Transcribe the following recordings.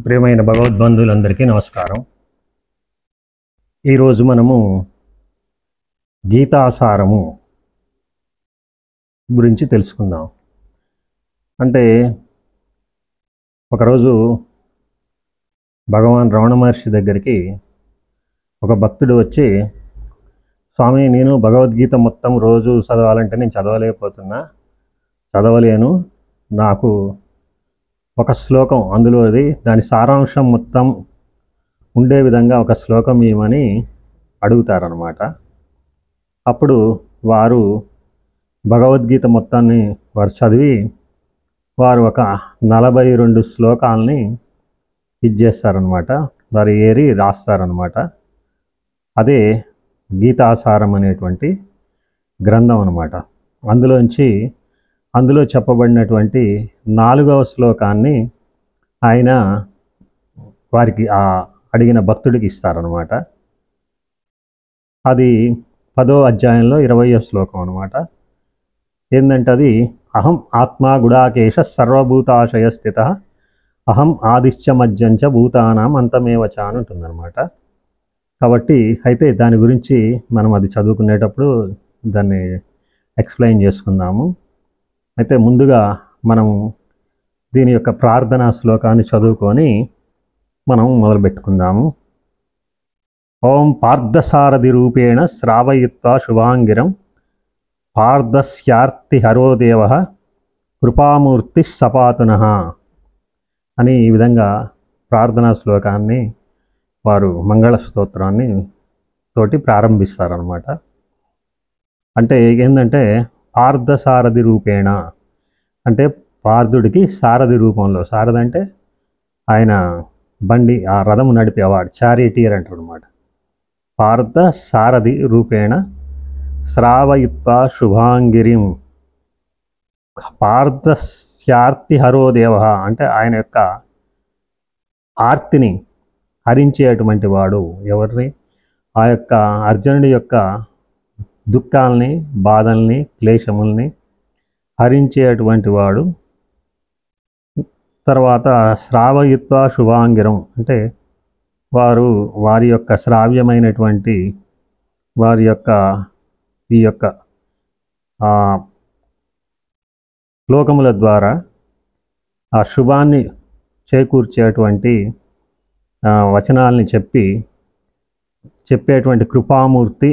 ప్రియమైన భగవద్బంధువులందరికీ నమస్కారం. ఈరోజు మనము గీతాసారము గురించి తెలుసుకుందాం. అంటే ఒకరోజు భగవాన్ రమణ మహర్షి దగ్గరికి ఒక భక్తుడు వచ్చి, స్వామి, నేను భగవద్గీత మొత్తం రోజు చదవాలంటే నేను చదవలేను. నాకు ఒక శ్లోకం అందులోది దాని సారాంశం మొత్తం ఉండే విధంగా ఒక శ్లోకం ఇవ్వమని అడుగుతారనమాట. అప్పుడు వారు భగవద్గీత మొత్తాన్ని వారు చదివి వారు ఒక 42 శ్లోకాలని ఇచ్చేస్తారనమాట. వారు ఏరి రాస్తారనమాట. అదే గీతాసారం అనేటువంటి గ్రంథం అనమాట. అందులో చెప్పబడినటువంటి 4వ శ్లోకాన్ని ఆయన వారికి అడిగిన భక్తుడికి ఇస్తారనమాట. అది 10వ అధ్యాయంలో 20వ శ్లోకం అనమాట. ఏంటంటే అది అహం ఆత్మా గుడాకేశ సర్వభూతాశయ స్థిత అహం ఆదిశ్చ మధ్యంచ భూతానాం అంతమేవచ అని ఉంటుందన్నమాట. కాబట్టి అయితే దాని గురించి మనం అది చదువుకునేటప్పుడు దాన్ని ఎక్స్ప్లెయిన్ చేసుకుందాము. అయితే ముందుగా మనం దీని యొక్క ప్రార్థనా శ్లోకాన్ని చదువుకొని మనం మొదలుపెట్టుకుందాము. ఓం పార్థసారథి రూపేణ శ్రావయిత్వా శుభాంగిరం పార్థస్యార్తి హరోదేవ కృపామూర్తి సపాతునః అని ఈ విధంగా ప్రార్థనా శ్లోకాన్ని వారు మంగళ స్తోత్రాన్ని తోటి ప్రారంభిస్తారనమాట. అంటే ఏంటంటే పార్థసారథి రూపేణ అంటే పార్థుడికి సారథి రూపంలో, సారథి అంటే ఆయన బండి ఆ రథము నడిపేవాడు, చారిటీర్ అంటారు అనమాట. పార్థ సారథి రూపేణ శ్రావయిత్వా శుభాంగిరిం పార్థస్యార్తి హరోదేవ అంటే ఆయన యొక్క ఆర్తిని హరించేటువంటి వాడు. ఎవరిని? ఆ యొక్క అర్జునుడి యొక్క దుఃఖాలని, బాధల్ని, క్లేశముల్ని హరించేటువంటి వాడు. తర్వాత శ్రావయిత్వా శుభాంగిరం అంటే వారి యొక్క శ్రావ్యమైనటువంటి వారి యొక్క ఈ యొక్క శ్లోకముల ద్వారా ఆ శుభాన్ని చేకూర్చేటువంటి వచనాల్ని చెప్పేటువంటి కృపామూర్తి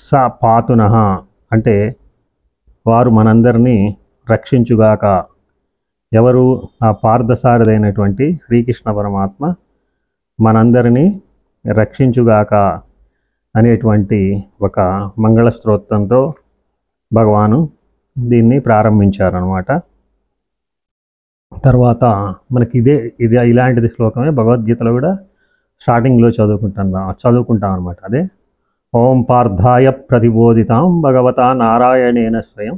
స పాతునః అంటే వారు మనందరినీ రక్షించుగాక. ఎవరు? ఆ పార్థసారథైనటువంటి శ్రీకృష్ణ పరమాత్మ మనందరినీ రక్షించుగాక అనేటువంటి ఒక మంగళ స్తోత్రంతో భగవాను దీన్ని ప్రారంభించారనమాట. తర్వాత మనకి ఇలాంటిది శ్లోకమే భగవద్గీతలో కూడా స్టార్టింగ్లో చదువుకుంటాం అనమాట. అదే ఓం పార్థాయ ప్రతిబోధితాం భగవతా నారాయణేన స్వయం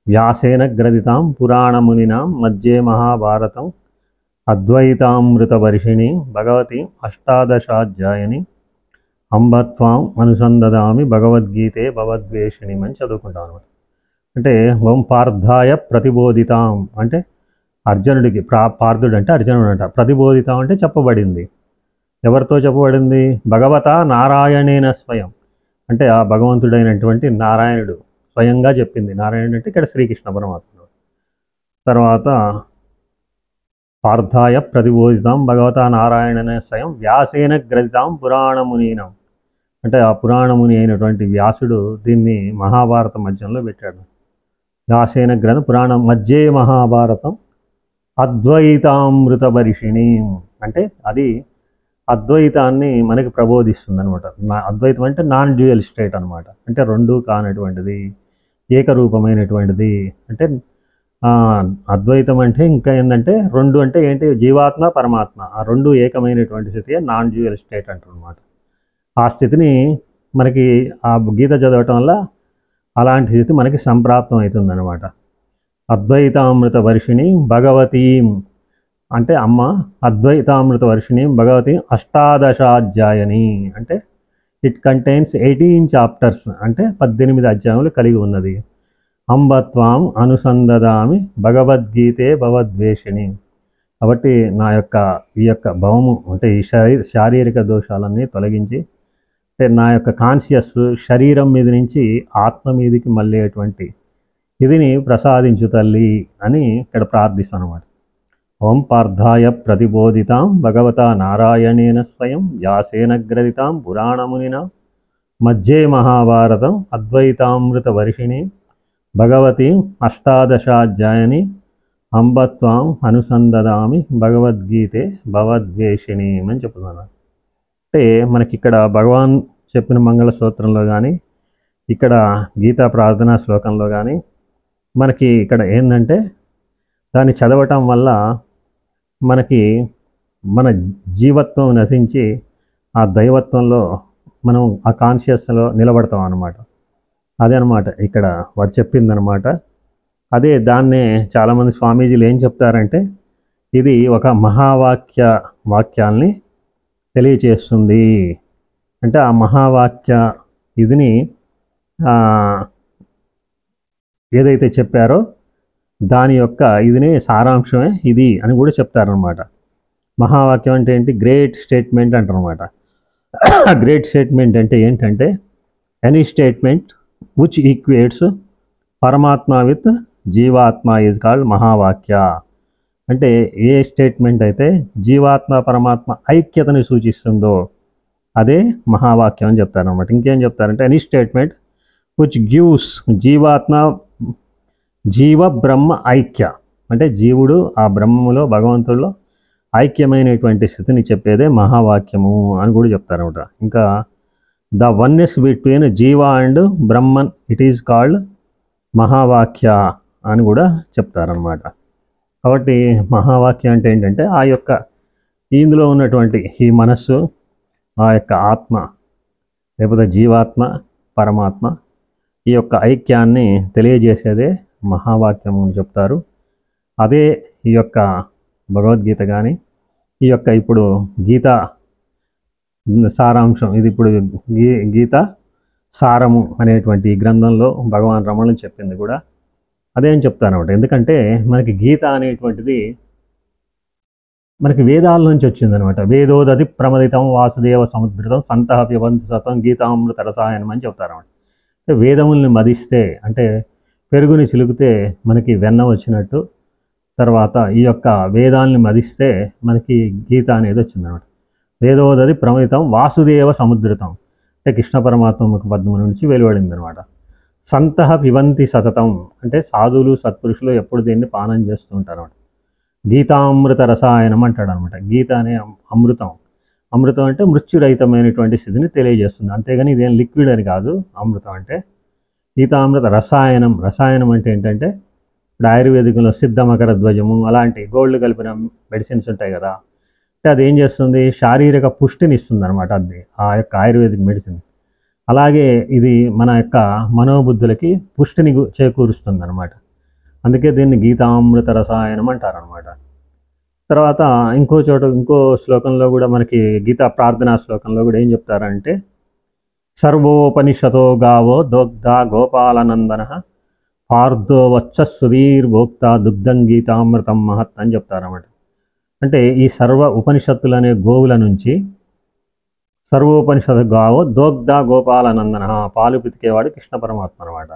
వ్యాసేన గ్రథితాం పురాణమునినాం మధ్యే మహాభారతం అద్వైతామృతవర్షిణి భగవతి అష్టాదశాధ్యాయని అంబత్వాం అనుసందదామి భగవద్గీతే భవద్వేషిణి అని చదువుకుంటాం అనమాట. అంటే ఓం పార్థాయ ప్రతిబోధితాం అంటే అర్జునుడికి, పార్థుడు అంటే అర్జునుడు అంట. ప్రతిబోధితాం అంటే చెప్పబడింది. ఎవరితో చెప్పబడింది? భగవతా నారాయణేన స్వయం అంటే ఆ భగవంతుడైనటువంటి నారాయణుడు స్వయంగా చెప్పింది. నారాయణుడు అంటే ఇక్కడ శ్రీకృష్ణ పరమాత్మ. తర్వాత పార్థాయ ప్రతిబోధితాం భగవతా నారాయణేన స్వయం వ్యాసేన గ్రథితాం పురాణమునీనాం అంటే ఆ పురాణముని అయినటువంటి వ్యాసుడు దీన్ని మహాభారత మధ్యంలో పెట్టాడు. వ్యాసేన గ్రథ పురాణం మధ్యే మహాభారతం అద్వైతామృతవర్షిణి అంటే అది అద్వైతాన్ని మనకి ప్రబోధిస్తుంది అనమాట. అద్వైతం అంటే నాన్ డ్యూయల్ స్టేట్ అనమాట. అంటే రెండు కానటువంటిది, ఏకరూపమైనటువంటిది. అంటే అద్వైతం అంటే ఇంకా ఏంటంటే రెండు అంటే ఏంటి? జీవాత్మ పరమాత్మ ఆ రెండు ఏకమైనటువంటి స్థితి నాన్ డ్యూయల్ స్టేట్ అంటారు అనమాట. ఆ స్థితిని మనకి ఆ గీత చదవటం వల్ల అలాంటి స్థితి మనకి సంప్రాప్తం అవుతుంది అనమాట. అద్వైతామృత వర్షిణి భగవతీ అంటే అమ్మ అద్వైతామృత వర్షిణి భగవతి అష్టాదశాధ్యాయని అంటే ఇట్ కంటైన్స్ 18 చాప్టర్స్ అంటే 18 అధ్యాయములు కలిగి ఉన్నది. అంబత్వాం అనుసందదామి భగవద్గీతే భవద్వేషిణి కాబట్టి ఈ యొక్క భవము అంటే ఈ శారీరక దోషాలన్నీ తొలగించి, అంటే నా యొక్క కాన్షియస్ శరీరం మీద నుంచి ఆత్మ మీదకి మళ్ళేటువంటి ఇదిని ప్రసాదించు తల్లి అని ఇక్కడ ప్రార్థిస్తాను అనమాట. ఓం పార్థాయ ప్రతిబోధితాం భగవతా నారాయణేన స్వయం వ్యాసేన గ్రథితాం పురాణమునిన మధ్యే మహాభారతం అద్వైతామృత వర్షిణి భగవతి అష్టాదశాధ్యాయని అంబత్వాం అనుసందదామి భగవద్గీతే భవద్వేషిణి అని చెప్తున్నాను. అంటే మనకి ఇక్కడ భగవాన్ చెప్పిన మంగళ స్తోత్రంలో కానీ, ఇక్కడ గీతా ప్రార్థనా శ్లోకంలో కానీ మనకి ఇక్కడ ఏంటంటే, దాన్ని చదవటం వల్ల మనకి మన జీవత్వం నశించి ఆ దైవత్వంలో మనం ఆ కాన్షియస్లో నిలబడతాం అన్నమాట. అదే అనమాట ఇక్కడ వారు చెప్పిందనమాట. అదే దాన్నే చాలామంది స్వామీజీలు ఏం చెప్తారంటే, ఇది ఒక వాక్యాల్ని తెలియచేస్తుంది. అంటే ఆ మహావాక్య ఇదిని ఏదైతే చెప్పారో దాని యొక్క ఇదిని సారాంశమే ఇది అని కూడా చెప్తారనమాట. మహావాక్యం అంటే ఏంటి? గ్రేట్ స్టేట్మెంట్ అంటారనమాట. గ్రేట్ స్టేట్మెంట్ అంటే ఏంటంటే, ఎనీ స్టేట్మెంట్ విచ్ ఈక్వేట్స్ పరమాత్మ విత్ జీవాత్మ ఈజ్ కాల్డ్ మహావాక్య. అంటే ఏ స్టేట్మెంట్ అయితే జీవాత్మ పరమాత్మ ఐక్యతని సూచిస్తుందో అదే మహావాక్యం అని చెప్తారనమాట. ఇంకేం చెప్తారంటే, ఎనీ స్టేట్మెంట్ విచ్ గివ్స్ జీవ బ్రహ్మ ఐక్య, అంటే జీవుడు ఆ బ్రహ్మములో భగవంతుడిలో ఐక్యమైనటువంటి స్థితిని చెప్పేదే మహావాక్యము అని కూడా చెప్తారనమాట. ఇంకా the oneness between jiva and Brahman it is called mahavakya అని కూడా చెప్తారనమాట. కాబట్టి మహావాక్యం అంటే ఏంటంటే, ఆ యొక్క ఇందులో ఉన్నటువంటి ఈ మనస్సు, ఆ యొక్క ఆత్మ లేకపోతే జీవాత్మ పరమాత్మ ఈ యొక్క ఐక్యాన్ని తెలియజేసేదే మహావాక్యము అని చెప్తారు. అదే ఈ యొక్క భగవద్గీత కానీ, ఈ యొక్క ఇప్పుడు గీత సారాంశం, ఇది ఇప్పుడు గీత సారము అనేటువంటి ఈ గ్రంథంలో భగవాన్ రమణులు చెప్పింది కూడా అదేం చెప్తానమాట. ఎందుకంటే మనకి గీత అనేటువంటిది మనకి వేదాల నుంచి వచ్చిందనమాట. వేదోదతి ప్రమదితం వాసుదేవ సముద్రితం సంతః పిబంతి సతం గీతామృత రసాయనం అని చెప్తారన్నమాట. వేదముల్ని మదిస్తే అంటే పెరుగుని చిలుకితే మనకి వెన్న వచ్చినట్టు, తర్వాత ఈ యొక్క వేదాల్ని మదిస్తే మనకి గీత అనేది వచ్చిందనమాట. వేదోదతి ప్రమదితం వాసుదేవ సముద్రితం అంటే కృష్ణ పరమాత్మ ముఖ పద్మం నుంచి వెలువడింది అనమాట. సంతః పిబంతి సతతం అంటే సాధువులు సత్పురుషులు ఎప్పుడు దీన్ని పానం చేస్తూ ఉంటారు అనమాట. గీతామృత రసాయనం అంటాడు అనమాట. గీత అనే అమృతం, అమృతం అంటే మృత్యురహితమైనటువంటి స్థితిని తెలియజేస్తుంది. అంతేగాని ఇదేం లిక్విడ్ అని కాదు. అమృతం అంటే గీతామృత రసాయనం. రసాయనం అంటే ఏంటంటే ఇప్పుడు ఆయుర్వేదికంలో సిద్ధమకర ధ్వజము అలాంటి గోల్డ్ కలిపిన మెడిసిన్స్ ఉంటాయి కదా, అంటే అది ఏం చేస్తుంది? శారీరక పుష్టిని ఇస్తుంది అనమాట. అది ఆ యొక్క ఆయుర్వేదిక్ మెడిసిన్. అలాగే ఇది మన యొక్క మనోబుద్ధులకి పుష్టిని చేకూరుస్తుంది అనమాట. అందుకే దీన్ని గీతామృత రసాయనం అంటారనమాట. తర్వాత ఇంకో శ్లోకంలో కూడా మనకి గీతా ప్రార్థనా శ్లోకంలో కూడా ఏం చెప్తారంటే, సర్వోపనిషతో గావో దోగ్ధ గోపాలనందన పార్థో వచ్చ సుధీర్భోక్త దుగ్ధం గీతామృతం మహత్ అని చెప్తారన్నమాట. అంటే ఈ సర్వ ఉపనిషత్తులు అనే గోవుల నుంచి సర్వోపనిషత్ గావో దోగ్ధ గోపాలనందన పాలు పితికేవాడు కృష్ణ పరమాత్మ అనమాట.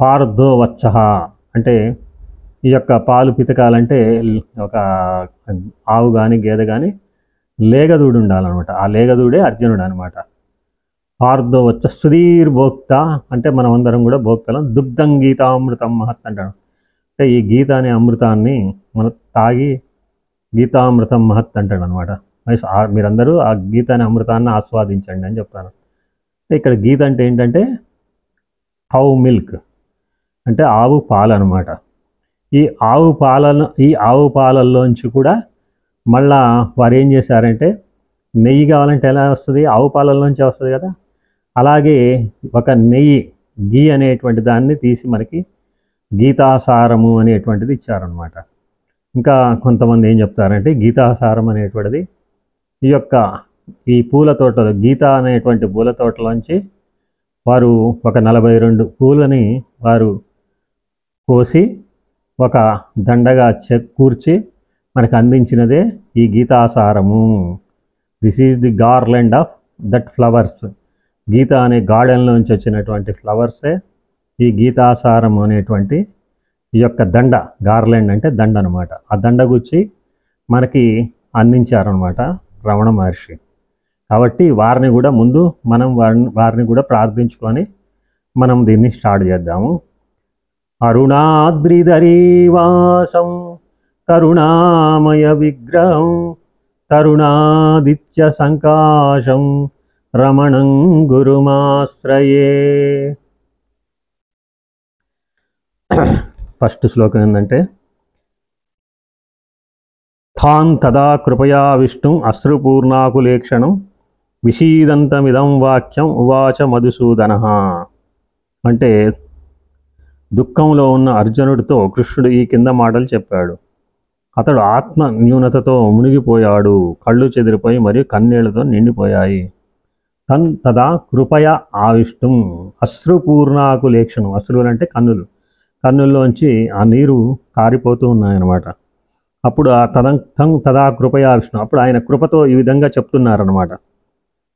పార్థో వచ్చ అంటే ఈ యొక్క పాలు పితకాలంటే ఒక ఆవు కానీ గేదె కానీ లేగదూడు ఉండాలన్నమాట. ఆ లేగదూడే అర్జునుడు అనమాట. పార్థో వచ్చ సుధీర్భోక్త అంటే మనం అందరం కూడా భోక్తలం. దుగ్ధం గీతామృతం మహత్ అంటాడు. అంటే ఈ గీత అనే అమృతాన్ని మనం తాగి గీతామృతం మహత్ అంటాడు అనమాట. మీరందరూ ఆ గీత అనే అమృతాన్ని ఆస్వాదించండి అని చెప్తాను. ఇక్కడ గీత అంటే ఏంటంటే కౌ మిల్క్ అంటే ఆవు పాలు అనమాట. ఈ ఆవు పాలల్లోంచి కూడా మళ్ళా వారు ఏం చేశారంటే, నెయ్యి కావాలంటే ఎలా వస్తుంది? ఆవు పాలల్లోంచి వస్తుంది కదా. అలాగే ఒక నెయ్యి గీ అనేటువంటి దాన్ని తీసి మనకి గీతాసారము అనేటువంటిది ఇచ్చారనమాట. ఇంకా కొంతమంది ఏం చెప్తారంటే, గీతాసారం అనేటువంటిది ఈ పూల తోటలో గీత అనేటువంటి పూల తోటలోంచి వారు ఒక 42 పూలని వారు కోసి ఒక దండగా కూర్చి మనకు అందించినదే ఈ గీతాసారము. This is the garland of that flowers. Gita అనే గార్డెన్లోంచి వచ్చినటువంటి ఫ్లవర్సే ఈ గీతాసారం అనేటువంటి ఈ యొక్క దండ. గార్లెండ్ అంటే దండ అనమాట. ఆ దండ గుచ్చి మనకి అందించారనమాట రమణ మహర్షి. కాబట్టి వారిని కూడా ముందు మనం వారిని కూడా ప్రార్థించుకొని మనం దీన్ని స్టార్ట్ చేద్దాము. అరుణాద్రిధరీవాసం కరుణామయ విగ్రహం తరుణాదిత్య సంకాశం రమణం గురుమాశ్రయే. ఫస్ట్ శ్లోకం ఏంటంటే, తాన్ తదా కృపయా విష్ణుం అశ్రుపూర్ణాకులేక్షణం విషీదంతమిదం వాక్యం ఉవాచ మధుసూదన. అంటే దుఃఖంలో ఉన్న అర్జునుడితో కృష్ణుడు ఈ కింద మాటలు చెప్పాడు. అతడు ఆత్మ న్యూనతతో మునిగిపోయాడు. కళ్ళు చెదిరిపోయి మరియు కన్నీళ్లతో నిండిపోయాయి. తన్ తదా కృపయ ఆవిష్టం అశ్రుపూర్ణాకులేక్షణం. అశ్రువులు అంటే కన్నులు. కన్నుల్లోంచి ఆ నీరు కారిపోతూ ఉన్నాయన్నమాట. అప్పుడు ఆ తదా కృపయా విష్ణు, అప్పుడు ఆయన కృపతో ఈ విధంగా చెప్తున్నారన్నమాట.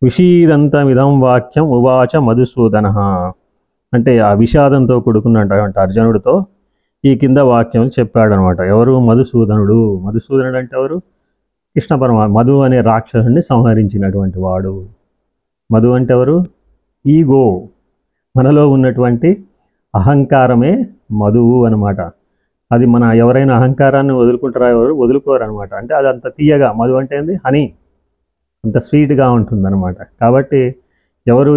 విషీదంతమిదం వాక్యం ఉవాచ మధుసూదన. అంటే ఆ విషాదంతో కూడుకున్నటువంటి అర్జునుడితో ఈ కింద వాక్యం చెప్పాడనమాట. ఎవరు? మధుసూదనుడు. మధుసూదనుడు అంటే ఎవరు? కృష్ణ పరమాత్మ. మధు అనే రాక్షసుడిని సంహరించినటువంటి వాడు. మధు అంటే ఎవరు? ఈగో. మనలో ఉన్నటువంటి అహంకారమే మధువు అనమాట. అది మన ఎవరైనా అహంకారాన్ని వదులుకుంటారా? ఎవరు వదులుకోరు అనమాట. అంటే అది అంత తీయగా, మధు అంటే ఏంది? హనీ, అంత స్వీట్గా ఉంటుందన్నమాట. కాబట్టి ఎవరు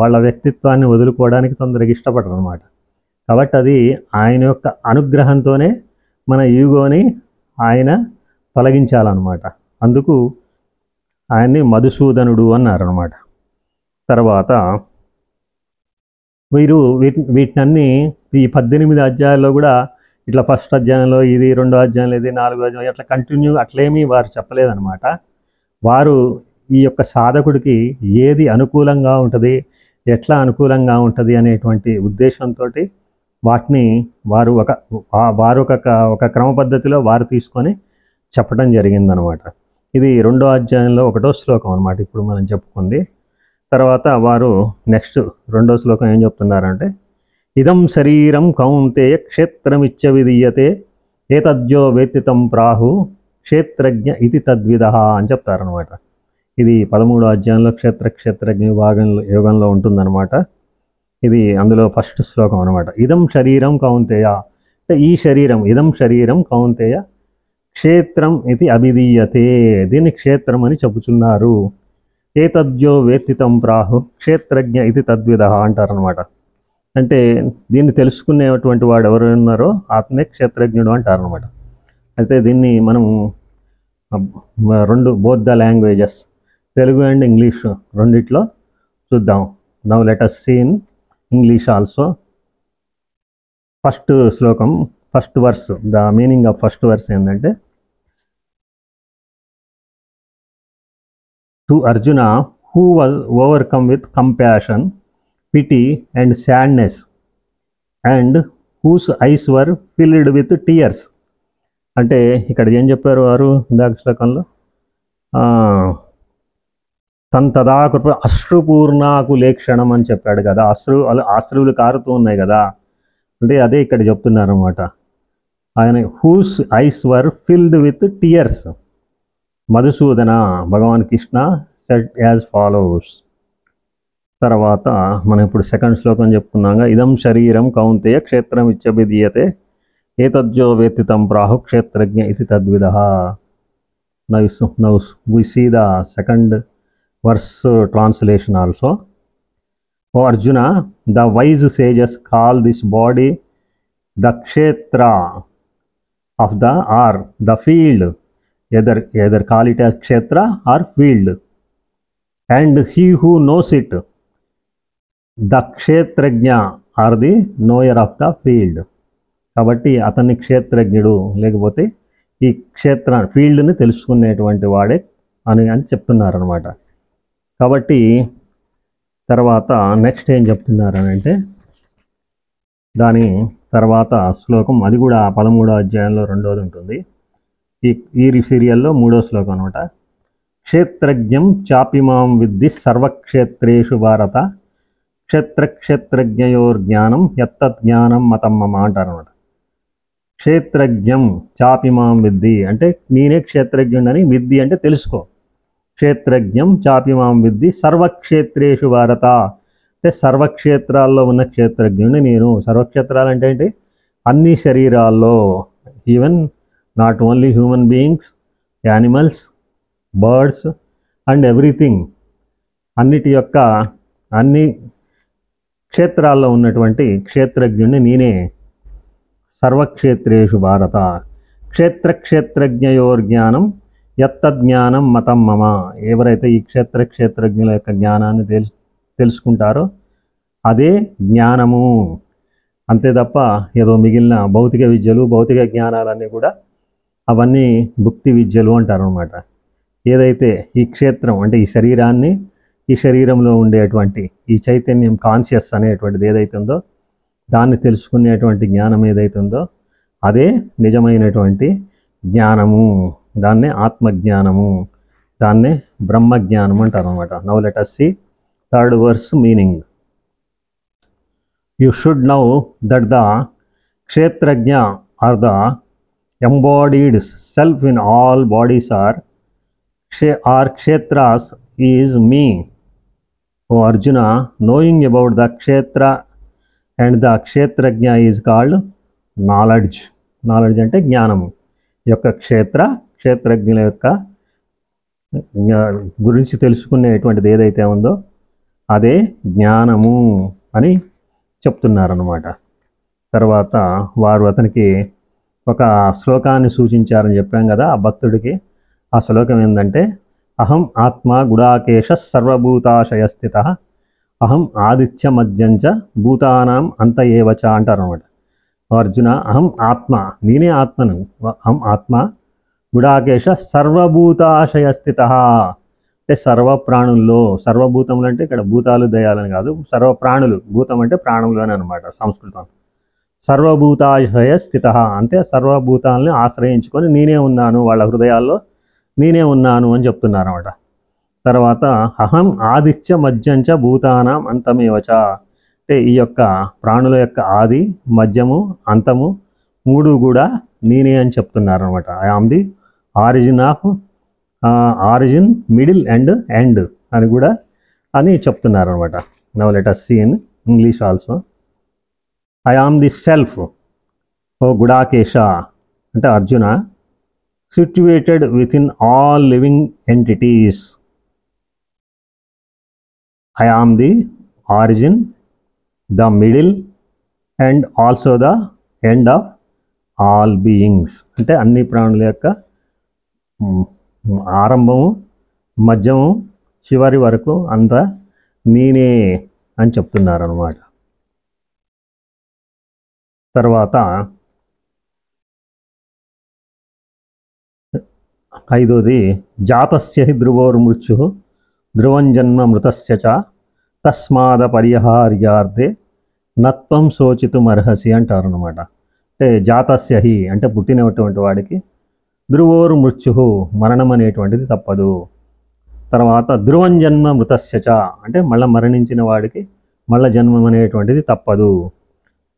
వాళ్ళ వ్యక్తిత్వాన్ని వదులుకోవడానికి తొందరగా ఇష్టపడరు అనమాట. కాబట్టి అది ఆయన యొక్క అనుగ్రహంతోనే మన ఈగోని ఆయన తొలగించాలన్నమాట. అందుకు ఆయన్ని మధుసూదనుడు అన్నారనమాట. తర్వాత వీరు వీటినన్నీ ఈ 18 అధ్యాయాల్లో కూడా ఇట్లా ఫస్ట్ అధ్యాయంలో ఇది, రెండో అధ్యాయంలో ఇది, నాలుగో అధ్యాయం అట్లా కంటిన్యూ అట్లేమీ వారు చెప్పలేదన్నమాట. వారు ఈ యొక్క సాధకుడికి ఏది అనుకూలంగా ఉంటుంది, ఎట్లా అనుకూలంగా ఉంటుంది అనేటువంటి ఉద్దేశంతో వాటిని వారు ఒక క్రమ పద్ధతిలో వారు తీసుకొని చెప్పడం జరిగిందనమాట. ఇది రెండో అధ్యాయంలో 1వ శ్లోకం అనమాట ఇప్పుడు మనం చెప్పుకుంది. తర్వాత వారు నెక్స్ట్ రెండో శ్లోకం ఏం చెప్తున్నారంటే, ఇదం శరీరం కౌంతేయ క్షేత్రమిచ్చ విధీయతే ఏతద్యో వేత్తితం ప్రాహు క్షేత్రజ్ఞ ఇది తద్విధ అని చెప్తారనమాట. ఇది 13వ అధ్యాయంలో క్షేత్రజ్ఞ యోగంలో ఉంటుందన్నమాట. ఇది అందులో ఫస్ట్ శ్లోకం అనమాట. ఇదం శరీరం కౌంతేయ అంటే ఈ శరీరం, ఇదం శరీరం కౌంతేయ క్షేత్రం ఇది అభిధీయతే, దీన్ని క్షేత్రం అని చెప్పుచున్నారు. ఏతద్యో వేత్తితం ప్రాహు క్షేత్రజ్ఞ ఇది తద్విధ అంటారనమాట. అంటే దీన్ని తెలుసుకునేటువంటి వాడు ఎవరు ఉన్నారో అతనే క్షేత్రజ్ఞుడు అంటారనమాట. అయితే దీన్ని మనం both the languages, Telugu and English రెండిట్లో చూద్దాం. Now let us see in English also. First శ్లోకం, first verse, the meaning of first verse ఏంటంటే, to Arjuna who was overcome with compassion, pity and sadness and whose eyes were filled with tears. అంటే ఇక్కడ ఏం చెప్పారు వారు ఇందాక శ్లోకంలో? తదాకృప అశ్రుపూర్ణాకులేక్షణం అని చెప్పాడు కదా. అశ్రువులు కారుతూ ఉన్నాయి కదా, అంటే అదే ఇక్కడ చెప్తున్నారు అనమాట. ఆయన whose eyes were filled with tears. Madhusudana, Bhagavan Krishna said as followers. తర్వాత మనం ఇప్పుడు సెకండ్ శ్లోకం చెప్పుకున్నాగా, ఇదం శరీరం కౌంతేయ క్షేత్రం ఇచ్చభిధీయతే ఏతద్యో వేత్తితం ప్రాహు క్షేత్రజ్ఞ ఇది తద్విధ. Now we see the second verse translation also. O Arjuna, the wise sages call this body the kshetra of the or the field, either call it as kshetra or field, and he who knows it, the kshetrajna or the knower of the field. కాబట్టి అతన్ని క్షేత్రజ్ఞుడు లేకపోతే ఈ క్షేత్ర ఫీల్డ్ని తెలుసుకునేటువంటి వాడే అని చెప్తున్నారనమాట. కాబట్టి తర్వాత నెక్స్ట్ ఏం చెప్తున్నారనంటే, దాని తర్వాత శ్లోకం అది కూడా 13వ అధ్యాయంలో రెండోది ఉంటుంది. ఈ ఈ సీరియల్లో 3వ శ్లోకం అనమాట. క్షేత్రజ్ఞం చాపిమాం విద్ధి సర్వక్షేత్రేషు భారత క్షేత్రజ్ఞయోర్జ్ఞానం యత్తజ్ఞానం మతం మమ అంటారనమాట. క్షేత్రజ్ఞం చాపిమాం విద్ధి అంటే నేనే క్షేత్రజ్ఞుడని, విద్ధి అంటే తెలుసుకో. క్షేత్రజ్ఞం చాపిమాం విద్ధి సర్వక్షేత్రేషు భారత అంటే సర్వక్షేత్రాల్లో ఉన్న క్షేత్రజ్ఞుడిని నేను. సర్వక్షేత్రాలు అంటే ఏంటి? అన్ని శరీరాల్లో, even not only human beings, animals, birds and everything, అన్నిటి యొక్క అన్ని క్షేత్రాల్లో ఉన్నటువంటి క్షేత్రజ్ఞుడిని నేనే. సర్వక్షేత్రేషు భారత క్షేత్రజ్ఞయోర్జ్ఞానం యత్తజ్ఞానం మతం మమ. ఎవరైతే ఈ క్షేత్రజ్ఞుల యొక్క జ్ఞానాన్ని తెలుసుకుంటారో అదే జ్ఞానము. అంతే తప్ప ఏదో మిగిలిన భౌతిక విద్యలు, భౌతిక జ్ఞానాలన్నీ కూడా అవన్నీ భుక్తి విద్యలు అంటారు అన్నమాట. ఏదైతే ఈ క్షేత్రం అంటే ఈ శరీరాన్ని, ఈ శరీరంలో ఉండేటువంటి ఈ చైతన్యం, కాన్షియస్ అనేటువంటిది ఏదైతే ఉందో దాన్ని తెలుసుకునేటువంటి జ్ఞానం ఏదైతే ఉందో అదే నిజమైనటువంటి జ్ఞానము. దాన్నే ఆత్మజ్ఞానము, దాన్నే బ్రహ్మజ్ఞానం అంటారు అన్నమాట. Now let us see third verse meaning. You should know that the kshetrajna or the embodied self in all bodies are kshetras is me. O Arjuna, knowing about the kshetra and the kshetrajna is called knowledge. Knowledge అంటే జ్ఞానము. యొక్క క్షేత్రజ్ఞుల యొక్క గురించి తెలుసుకునేటువంటిది ఏదైతే ఉందో అదే జ్ఞానము అని చెప్తున్నారన్నమాట. తర్వాత వారు అతనికి ఒక శ్లోకాన్ని సూచించారని చెప్పాం కదా ఆ భక్తుడికి. ఆ శ్లోకం ఏంటంటే, అహం ఆత్మ గుడాకేశ సర్వభూతాశయస్థిత అహం ఆదిత్య మధ్యంచ భూతానాం అంత ఏవచ అంటారు అనమాట. అర్జున, అహం ఆత్మ, నేనే ఆత్మను. అహం ఆత్మ గుడాకేశ సర్వభూతాశయస్థిత అంటే సర్వప్రాణుల్లో, సర్వభూతములు అంటే ఇక్కడ భూతాలు దయాలని కాదు, సర్వప్రాణులు. భూతం అంటే ప్రాణులు అని అనమాట సంస్కృతం. సర్వభూతాశయ స్థిత అంటే సర్వభూతాలని ఆశ్రయించుకొని నేనే ఉన్నాను, వాళ్ళ హృదయాల్లో నేనే ఉన్నాను అని చెప్తున్నారు అనమాట. తర్వాత అహం ఆదిత్య మధ్యంచ భూతానాం అంతమేవచ అంటే ఈ యొక్క ప్రాణుల యొక్క ఆది, మధ్యము, అంతము మూడు కూడా నేనే అని చెప్తున్నారు అనమాట. I am the origin middle and end అని కూడా అని చెప్తున్నారు అనమాట. Now let us see in English also. I am the self O Gudakesha అంటే Arjuna, situated within all living entities. I am the origin, the middle and also the end of all beings అంటే అన్ని ప్రాణుల యొక్క ఆరంభము, మధ్యము, చివరి వరకు అంతా నేనే అని చెప్తున్నారు అన్నమాట. తర్వాత 5వది జాతస్య హి ధ్రువోర్మృత్యు ధ్రువం జన్మ మృతస్య చ తస్మాద పరిహార్యార్థే నత్వం శోచితుమర్హసి అంటారు అన్నమాట. అంటే జాతస్య హి అంటే పుట్టినటువంటి వాడికి, ధ్రువోర్మృత్యు మరణం అనేటువంటిది తప్పదు. తర్వాత ధ్రువం జన్మ మృతస్య చ అంటే మళ్ళీ మరణించిన వాడికి మళ్ళీ జన్మం అనేటువంటిది తప్పదు.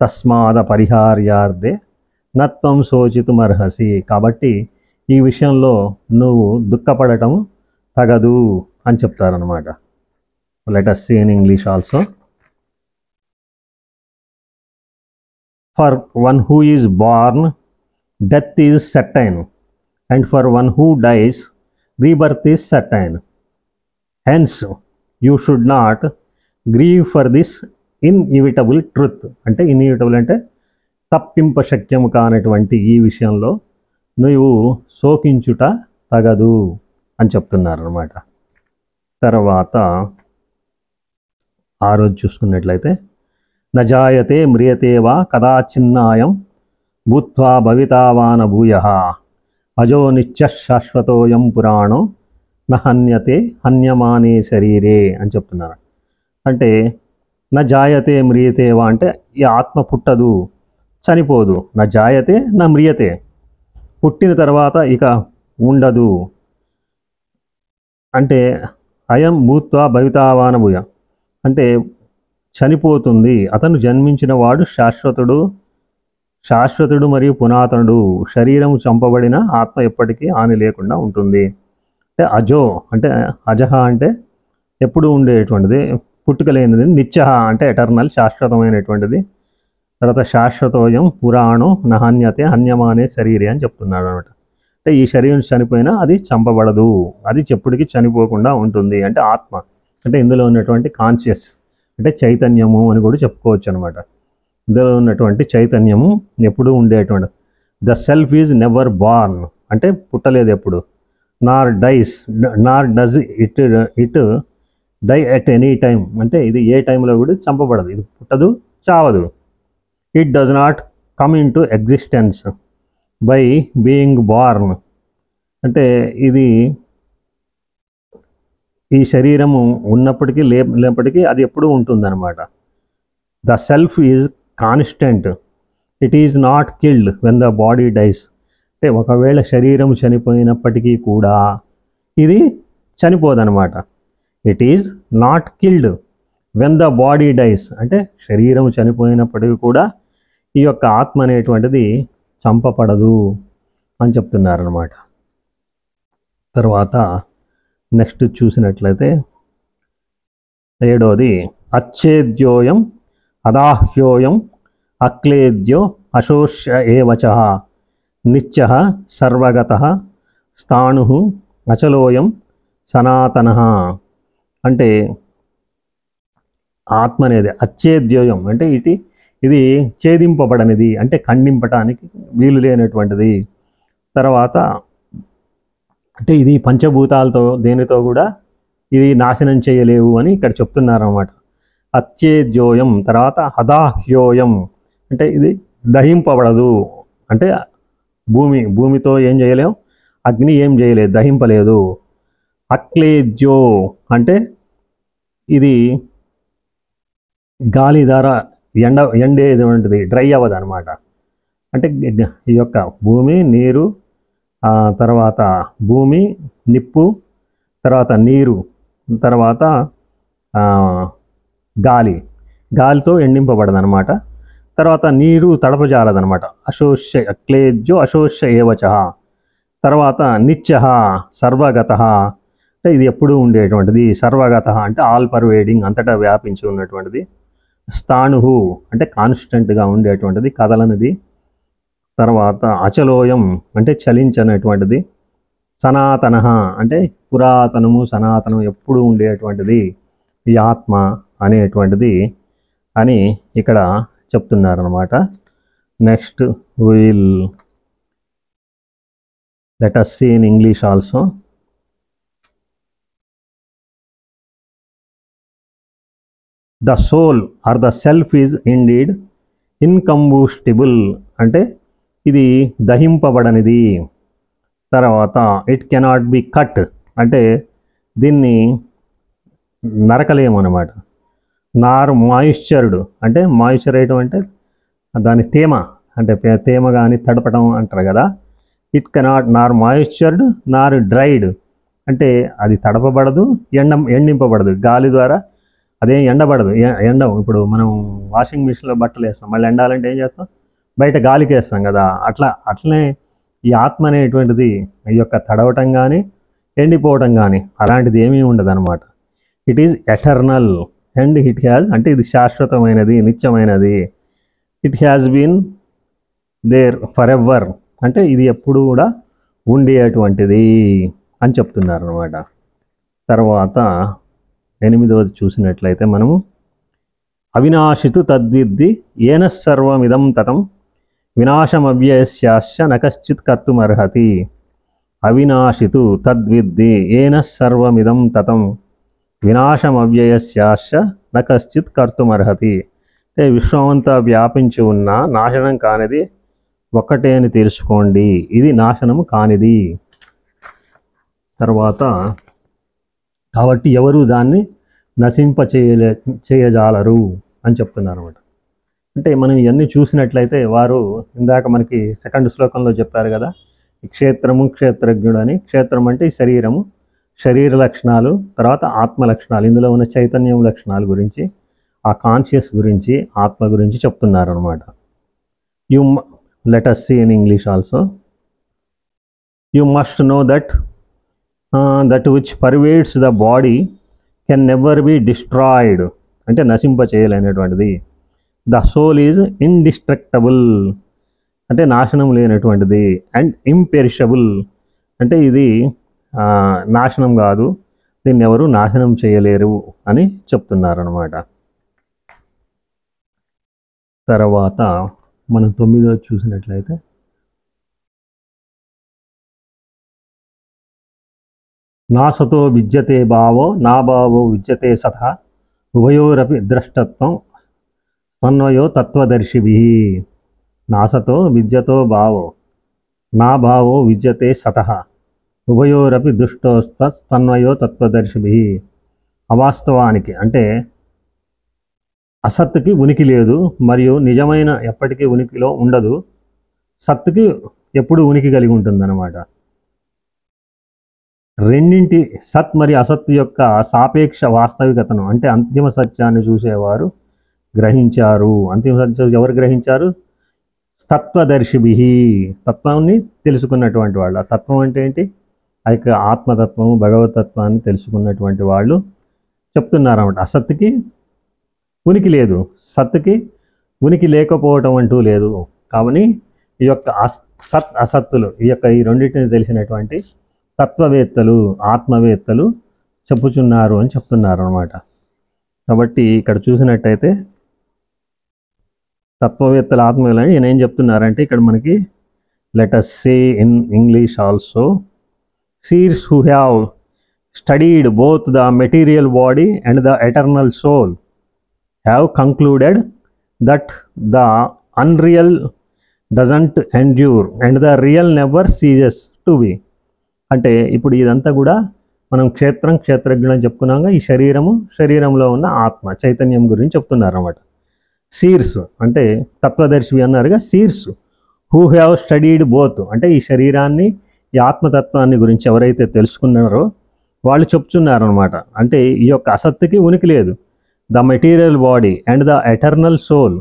తస్మాద పరిహార్యార్థే నత్వం శోచితుమర్హసి కాబట్టి ఈ విషయంలో నువ్వు దుఃఖపడటం తగదు అని చెప్తారనమాట. Let us see in English also. For one who is born, death is certain, and for one who dies, rebirth is certain. Hence, you should not grieve for this inevitable truth అంటే inevitable అంటే తప్పింప శక్యము కానటువంటి ఈ విషయంలో నువ్వు శోకించుట తగదు అని చెప్తున్నారు అన్నమాట. తర్వాత 6 చూసుకున్నట్లయితే, నజాయతే మ్రియతే వా కదాచిన్నాయం భూత్వా భవితావాన భూయః అజో నిత్య శాశ్వతోయం పురాణో నహన్యతే హన్యమానే శరీరే అని చెప్తున్నారు. అంటే నా జాయతే మ్రియతేవా అంటే ఈ ఆత్మ పుట్టదు, చనిపోదు. నా జాయతే నా మ్రియతే పుట్టిన తర్వాత ఇక ఉండదు. అంటే అయం భూత్వా భవితావానభూయ, అంటే చనిపోతుంది. అతను జన్మించిన వాడు శాశ్వతుడు మరియు పునాతనుడు. శరీరం చంపబడిన ఆత్మ ఎప్పటికీ హాని లేకుండా ఉంటుంది. అంటే అజో అంటే అజహ అంటే ఎప్పుడు ఉండేటువంటిది, పుట్టుక లేనిది. నిత్య అంటే ఎటర్నల్ శాశ్వతమైనటువంటిది. తర్వాత శాశ్వతోయం పురాణో నహన్యతే హన్యమానే శరీరే అని చెప్తున్నాడు అనమాట. అంటే ఈ శరీరం చనిపోయినా అది చంపబడదు, అది ఎప్పటికీ చనిపోకుండా ఉంటుంది. అంటే ఆత్మ అంటే ఇందులో ఉన్నటువంటి కాన్షియస్ అంటే చైతన్యము అని కూడా చెప్పుకోవచ్చు అనమాట. ఇందులో ఉన్నటువంటి చైతన్యము ఎప్పుడూ ఉండేటువంటి. The self is never born అంటే పుట్టలేదు ఎప్పుడు. Nor does it die at any time, అంటే ఇది ఏ టైంలో కూడా చంపబడదు, ఇది పుట్టదు చావదు. It does not come into existence by being born, అంటే ఇది ఈ శరీరము ఉన్నప్పటికీ లేనప్పటికీ అది ఎప్పుడూ ఉంటుందన్నమాట. The self is constant, it is not killed when the body dies, అంటే ఒకవేళ శరీరం చనిపోయినప్పటికీ కూడా ఇది చనిపోదన్నమాట. It is not killed when the body dies, అంటే శరీరం చనిపోయినప్పటికీ కూడా ఈ యొక్క ఆత్మ అనేటువంటిది చంపబడదు అని చెప్తున్నారనమాట. తర్వాత నెక్స్ట్ చూసినట్లయితే 7వది అచ్ఛేద్యోయం అదాహ్యోయం అక్లేద్యో అశోష్య ఏవచ నిత్య సర్వగత స్థాణు అచలోయం సనాతన, అంటే ఆత్మ అనేది అచ్ఛేద్యోయం అంటే ఇది ఛేదింపబడనిది, అంటే ఖండింపటానికి వీలు లేనటువంటిది. తర్వాత అంటే ఇది పంచభూతాలతో దేనితో కూడా ఇది నాశనం చేయలేవు అని ఇక్కడ చెప్తున్నారన్నమాట. అచ్ఛేద్యోయం. తర్వాత హదాహ్యోయం అంటే ఇది దహింపబడదు, అంటే భూమితో ఏం చేయలేము, అగ్ని ఏం చేయలేదు, దహింపలేదు. అక్లేద్యో అంటే ఇది గాలి ద్వారా ఎండేటువంటిది, డ్రై అవ్వదు అనమాట. అంటే ఈ యొక్క భూమి, నీరు, తర్వాత భూమి, నిప్పు, తర్వాత నీరు, తర్వాత గాలితో ఎండింపబడదనమాట. తర్వాత నీరు తడపజాలదనమాట. అక్లేద్యో అశోష్య ఏవచ. తర్వాత నిత్య సర్వగత, అంటే ఇది ఎప్పుడూ ఉండేటువంటిది. సర్వగత అంటే ఆల్ పర్వేడింగ్, అంతటా వ్యాపించి ఉన్నటువంటిది. స్థాణు అంటే కాన్స్టెంట్గా ఉండేటువంటిది, కదలనిది. తర్వాత అచలోయం అంటే చలించనటువంటిది. సనాతన అంటే పురాతనము, సనాతనం ఎప్పుడు ఉండేటువంటిది ఈ ఆత్మ అనేటువంటిది అని ఇక్కడ చెప్తున్నారనమాట. Next will let us see in English also. The soul or the self is indeed incombustible, అంటే ఇది దహింపబడనిది. తర్వాత ఇట్ కెనాట్ బి కట్, అంటే దీన్ని నరకలేము అనమాట. నార్ మాయిశ్చర్డ్ అంటే మాయిశ్చర్ వేయటం అంటే దాని తేమ, అంటే తేమ కానీ తడపడం అంటారు కదా. It cannot Nar మాయిశ్చర్డ్ Nar dried, అంటే అది తడపబడదు, ఎండింపబడదు. గాలి ద్వారా అదేం ఎండబడదు, ఎండం. ఇప్పుడు మనం వాషింగ్ మిషన్లో బట్టలు వేస్తాం, మళ్ళీ ఎండాలంటే ఏం చేస్తాం, బయట గాలికి వేస్తాం కదా. అట్లనే ఈ ఆత్మ అనేటువంటిది ఈ యొక్క తడవటం కానీ ఎండిపోవటం కానీ అలాంటిది ఏమీ ఉండదు అనమాట. It is eternal and it has, అంటే ఇది శాశ్వతమైనది, నిత్యమైనది. It has been there for ever, అంటే ఇది ఎప్పుడు కూడా ఉండేటువంటిది అని చెప్తున్నారు అనమాట. తర్వాత 8వది చూసినట్లయితే మనము అవినాశితు తద్విద్ది ఏన సర్వమిదం తతం వినాశమవ్యయస్యాశ్చ నకశ్చిత్ కర్తుమర్హతి. అవినాశితు తద్విద్ది ఏన సర్వమిదం తతం వినాశమవ్యయస్యాశ్చ నకశ్చిత్ కర్తుమర్హతి, అంటే విశ్వమంతా వ్యాపించి ఉన్న నాశనం కానిది ఒక్కటే అని తెలుసుకోండి, ఇది నాశనము కానిది. తర్వాత కాబట్టి ఎవరు దాన్ని చేయజాలరు అని చెప్తున్నారు అన్నమాట. అంటే మనం ఇవన్నీ చూసినట్లయితే వారు ఇందాక మనకి 2వ శ్లోకంలో చెప్పారు కదా, క్షేత్రము క్షేత్రజ్ఞుడు అని. క్షేత్రం అంటే ఈ శరీరము, శరీర లక్షణాలు, తర్వాత ఆత్మ లక్షణాలు, ఇందులో ఉన్న చైతన్యం లక్షణాల గురించి, ఆ కాన్షియస్ గురించి, ఆత్మ గురించి చెప్తున్నారు అనమాట. You let us see in English also. You must know that that which pervades the body can never be destroyed, అంటే నశింప చేయలేనటువంటిది. ద సోల్ ఈజ్ ఇండిస్ట్రక్టబుల్, అంటే నాశనం లేనటువంటిది. అండ్ ఇంపెరిషబుల్, అంటే ఇది నాశనం కాదు, దీన్ని ఎవరు నాశనం చేయలేరు అని చెప్తున్నారు అన్నమాట. తర్వాత మనం 9వ చూసినట్లయితే, నా సతో విద్యతే భావో నా భావో విద్యతే సత ఉభయోరపి ద్రష్టత్వం తన్వయో తత్వదర్శిభి. నాసతో విద్యతో భావో నా భావో విద్యతే సతః ఉభయోరపి దుష్టోస్తన్వయో తత్వదర్శిభి. అవాస్తవానికి అంటే అసత్తుకి ఉనికి లేదు, మరియు నిజమైన ఎప్పటికీ ఉనికిలో ఉండదు. సత్తుకి ఎప్పుడు ఉనికి కలిగి ఉంటుందన్నమాట. రెండింటి సత్ మరియు అసత్తు యొక్క సాపేక్ష వాస్తవికతను, అంటే అంతిమ సత్యాన్ని చూసేవారు గ్రహించారు. అంతిమ సత్యం ఎవరు గ్రహించారు? తత్వదర్శిభి, తత్వాన్ని తెలుసుకున్నటువంటి వాళ్ళు. ఆ తత్వం అంటే ఏంటి? ఆ యొక్క ఆత్మతత్వము, భగవతత్వాన్ని తెలుసుకున్నటువంటి వాళ్ళు చెప్తున్నారు అన్నమాట. అసత్తుకి ఉనికి లేదు, సత్తుకి ఉనికి లేకపోవటం అంటూ లేదు. కాబట్టి ఈ యొక్క సత్ అసత్తులు, ఈ రెండింటిని తెలిసినటువంటి తత్వవేత్తలు, ఆత్మవేత్తలు చెప్పుచున్నారు అని చెప్తున్నారు అన్నమాట. కాబట్టి ఇక్కడ చూసినట్టయితే తత్వవేత్తలు, ఆత్మవేత్తలు అని ఏం చెప్తున్నారంటే, ఇక్కడ మనకి let us say in English also, seers who have studied both the material body and the eternal soul have concluded that the unreal doesn't endure and the real never ceases to be. అంటే ఇప్పుడు ఇదంతా కూడా మనం క్షేత్రం, క్షేత్రజ్ఞులు అని చెప్పుకున్నాక, ఈ శరీరము, శరీరంలో ఉన్న ఆత్మ చైతన్యం గురించి చెప్తున్నారు అన్నమాట. సీర్స్ అంటే తత్వదర్శి అన్నారుగా, seers who have studied both, అంటే ఈ శరీరాన్ని, ఈ ఆత్మతత్వాన్ని గురించి ఎవరైతే తెలుసుకున్నారో వాళ్ళు చెప్తున్నారు అనమాట. అంటే ఈ యొక్క అసత్తుకి ఉనికి లేదు. The material body and the eternal soul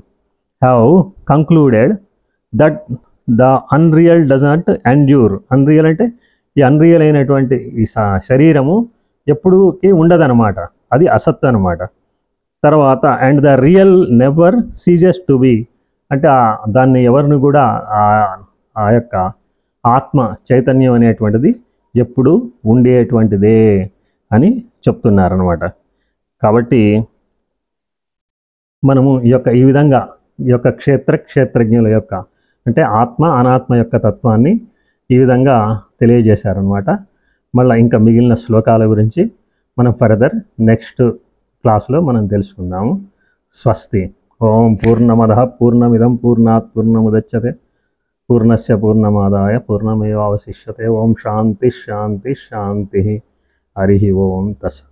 have concluded that the unreal does not endure. Unreal అంటే ఈ అన్రియల్ అయినటువంటి ఈ శరీరము ఎప్పుడుకి ఉండదన్నమాట, అది అసత్తు అనమాట. తర్వాత and the real never ceases to be, అంటే దాన్ని ఎవరిని కూడా ఆ యొక్క ఆత్మ చైతన్యం అనేటువంటిది ఎప్పుడు ఉండేటువంటిదే అని చెప్తున్నారనమాట. కాబట్టి మనము ఈ విధంగా ఈ యొక్క క్షేత్రజ్ఞుల యొక్క, అంటే ఆత్మ అనాత్మ యొక్క తత్వాన్ని ఈ విధంగా తెలియజేశారనమాట. మళ్ళీ ఇంకా మిగిలిన శ్లోకాల గురించి మనం ఫర్దర్ నెక్స్ట్ క్లాస్లో మనం తెలుసుకుందాము. స్వస్తి. ఓం పూర్ణమదః పూర్ణమిదం పూర్ణాత్ పూర్ణముదచ్యతే పూర్ణస్య పూర్ణమాదాయ పూర్ణమేవావశిష్యతే. ఓం శాంతి శాంతి శాంతి. హరి ఓం తస్సత్.